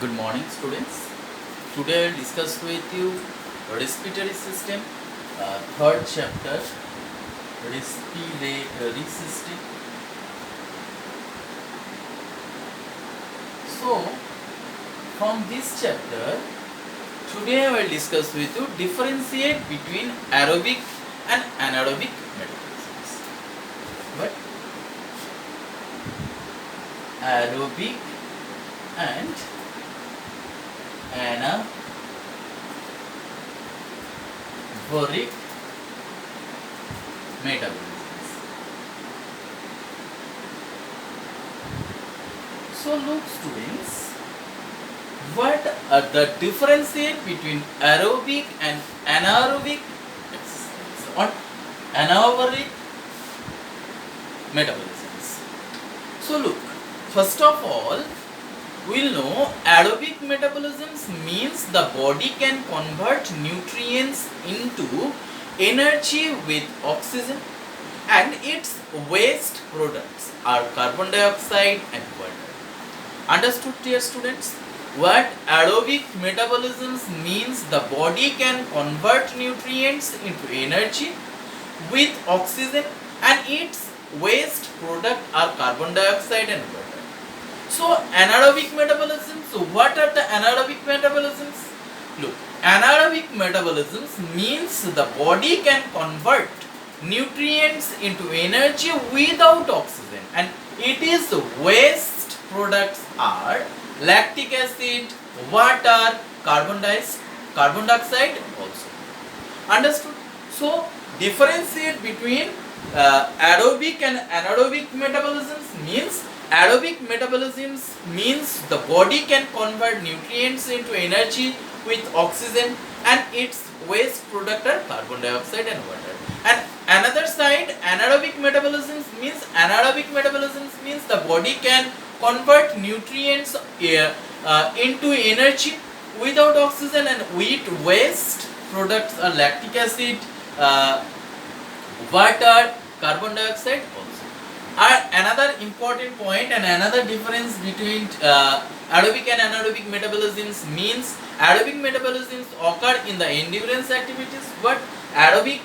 Good morning, students. Today I will discuss with you respiratory system, third chapter, respiratory system. So, from this chapter, today I will discuss with you differentiate between aerobic and anaerobic metabolisms. But aerobic and anaerobic metabolisms. So look, students, what are the differentiate between aerobic and anaerobic or anaerobic metabolisms? So look, first of all, we'll know aerobic metabolisms means the body can convert nutrients into energy with oxygen, and its waste products are carbon dioxide and water. Understood, dear students? What aerobic metabolisms means the body can convert nutrients into energy with oxygen, and its waste product are carbon dioxide and water. So anaerobic metabolism. So what are the anaerobic metabolisms? Look, anaerobic metabolisms means the body can convert nutrients into energy without oxygen, and it is waste products are lactic acid, water, carbon dioxide also. Understood? So differentiate between aerobic and anaerobic metabolisms means aerobic metabolisms means the body can convert nutrients into energy with oxygen, and its waste product are carbon dioxide and water. And another side, anaerobic metabolisms means the body can convert nutrients into energy without oxygen, and with waste products are lactic acid, water, carbon dioxide also. Another important point and another difference between aerobic and anaerobic metabolisms means aerobic metabolisms occur in the endurance activities, but aerobic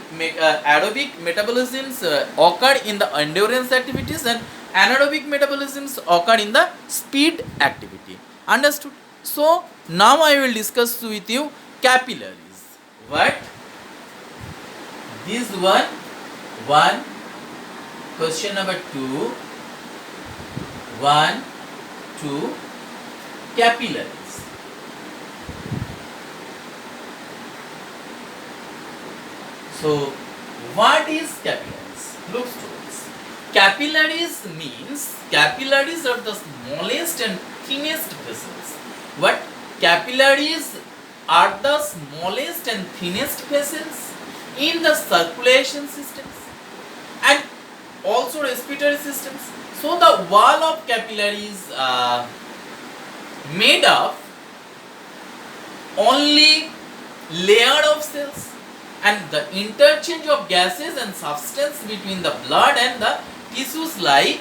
metabolisms occur in the endurance activities, and anaerobic metabolisms occur in the speed activity. Understood? So now I will discuss with you capillaries. What? This one. Question number 2. 1, 2. Capillaries. So, what is capillaries? Look, students. Capillaries are the smallest and thinnest vessels. What? Capillaries are the smallest and thinnest vessels in the circulation systems and also respiratory systems. So the wall of capillaries made of only layer of cells, and the interchange of gases and substance between the blood and the tissues, like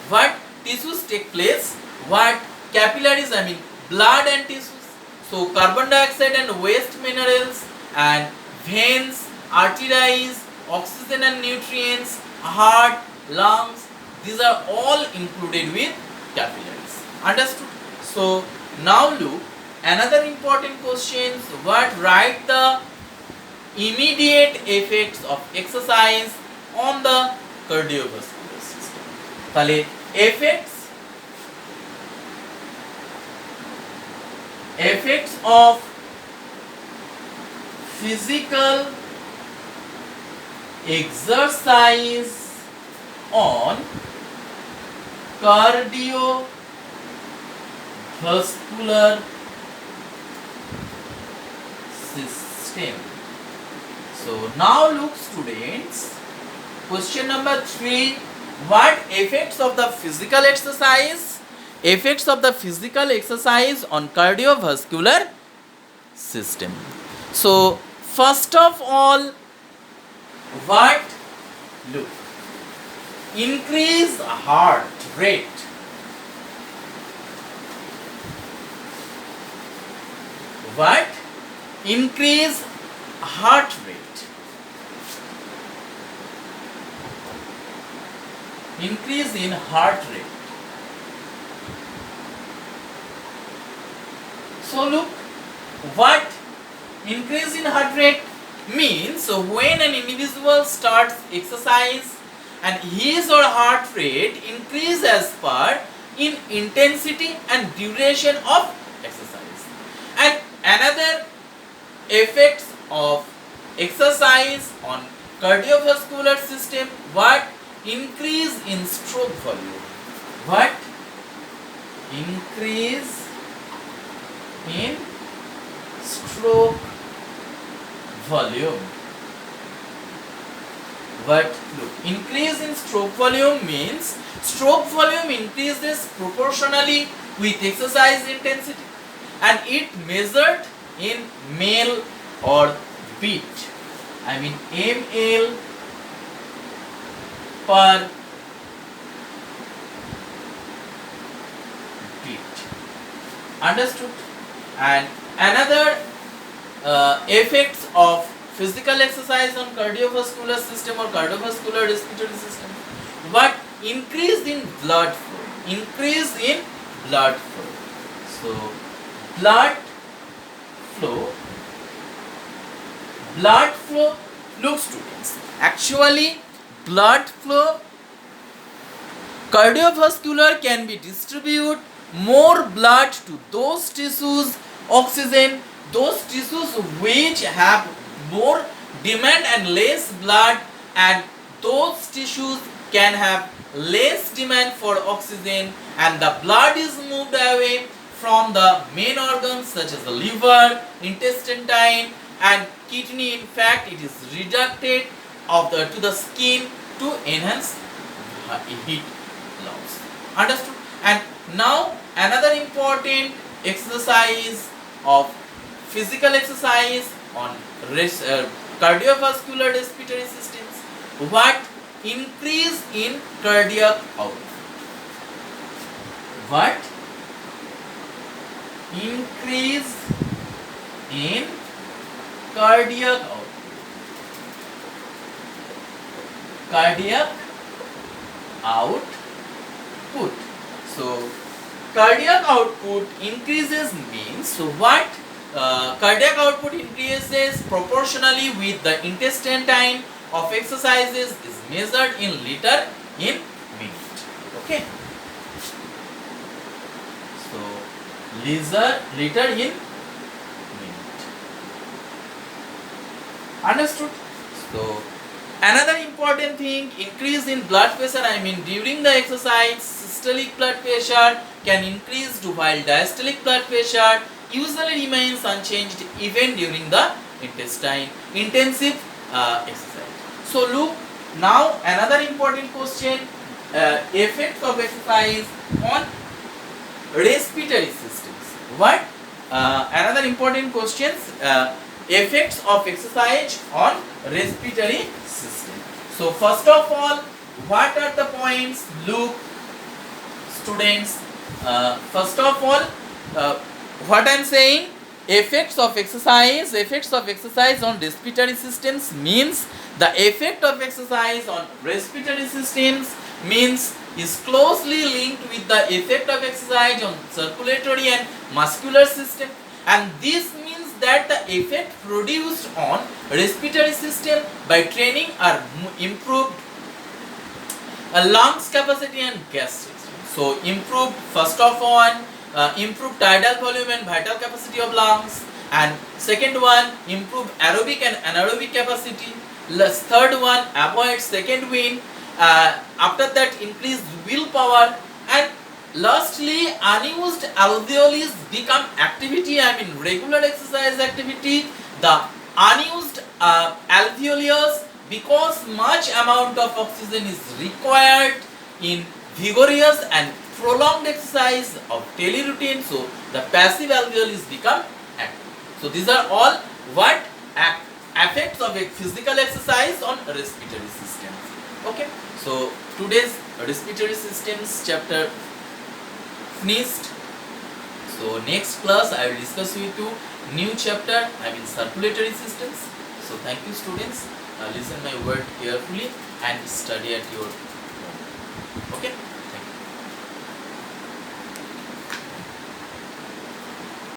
what tissues take place, what capillaries, I mean blood and tissues. So carbon dioxide and waste minerals, and veins, arteries, oxygen and nutrients, heart, lungs, these are all included with capillaries. Understood? So now look, another important question, what write the immediate effects of exercise on the cardiovascular system. তাহলে effects of physical exercise on cardiovascular system. So now look, students, question number 3. What effects of the physical exercise on cardiovascular system? So first of all, what? Look, increase heart rate. What? Increase heart rate. Increase in heart rate. So look, what increase in heart rate means, so when an individual starts exercise and his or heart rate increase as per in intensity and duration of exercise. And another effects of exercise on cardiovascular system, what? Increase in stroke volume. What? Increase in stroke volume. But look, increase in stroke volume means stroke volume increases proportionally with exercise intensity, and it measured in ml or beat. I mean ml per beat. Understood? And another effects of physical exercise on cardiovascular system or cardiovascular respiratory system, but increase in blood flow. Increase in blood flow. So blood flow, look students, actually blood flow, cardiovascular can be distribute more blood to those tissues, oxygen, those tissues which have more demand and less blood, and those tissues can have less demand for oxygen, and the blood is moved away from the main organs such as the liver, intestine and kidney. In fact, it is reducted to the skin to enhance heat loss. Understood? And now another important exercise of physical exercise on cardiovascular respiratory systems, what? Increase in cardiac output. What? Increase in cardiac output. Cardiac output. So cardiac output increases means, so what? Cardiac output increases proportionally with the intestine time of exercises is measured in liter in minute. Okay. So liter in minute. Understood? So another important thing, increase in blood pressure, I mean during the exercise, systolic blood pressure can increase to while diastolic blood pressure usually remains unchanged even during the intensive exercise. So look, now another important question, effects of exercise on respiratory systems. What? Another important questions, effects of exercise on respiratory system. So first of all, what are the points? Look students, first of all, what I am saying, effects of exercise on respiratory systems means the effect of exercise on respiratory systems means is closely linked with the effect of exercise on circulatory and muscular system, and this means that the effect produced on respiratory system by training are improved lungs capacity and gas system. So improved, first of all, improved tidal volume and vital capacity of lungs, and second one, improved aerobic and anaerobic capacity. Third one, avoid second wind. After that, increased willpower, and lastly, unused alveoli become activity. I mean regular exercise activity. The unused alveolus, because much amount of oxygen is required in vigorous and prolonged exercise of daily routine, so the passive alveolus become active. So these are all what effects of a physical exercise on respiratory systems. Okay, so today's respiratory systems chapter finished. So next class I will discuss with you new chapter, I mean circulatory systems. So thank you students. Listen my word carefully and study at your home. Okay.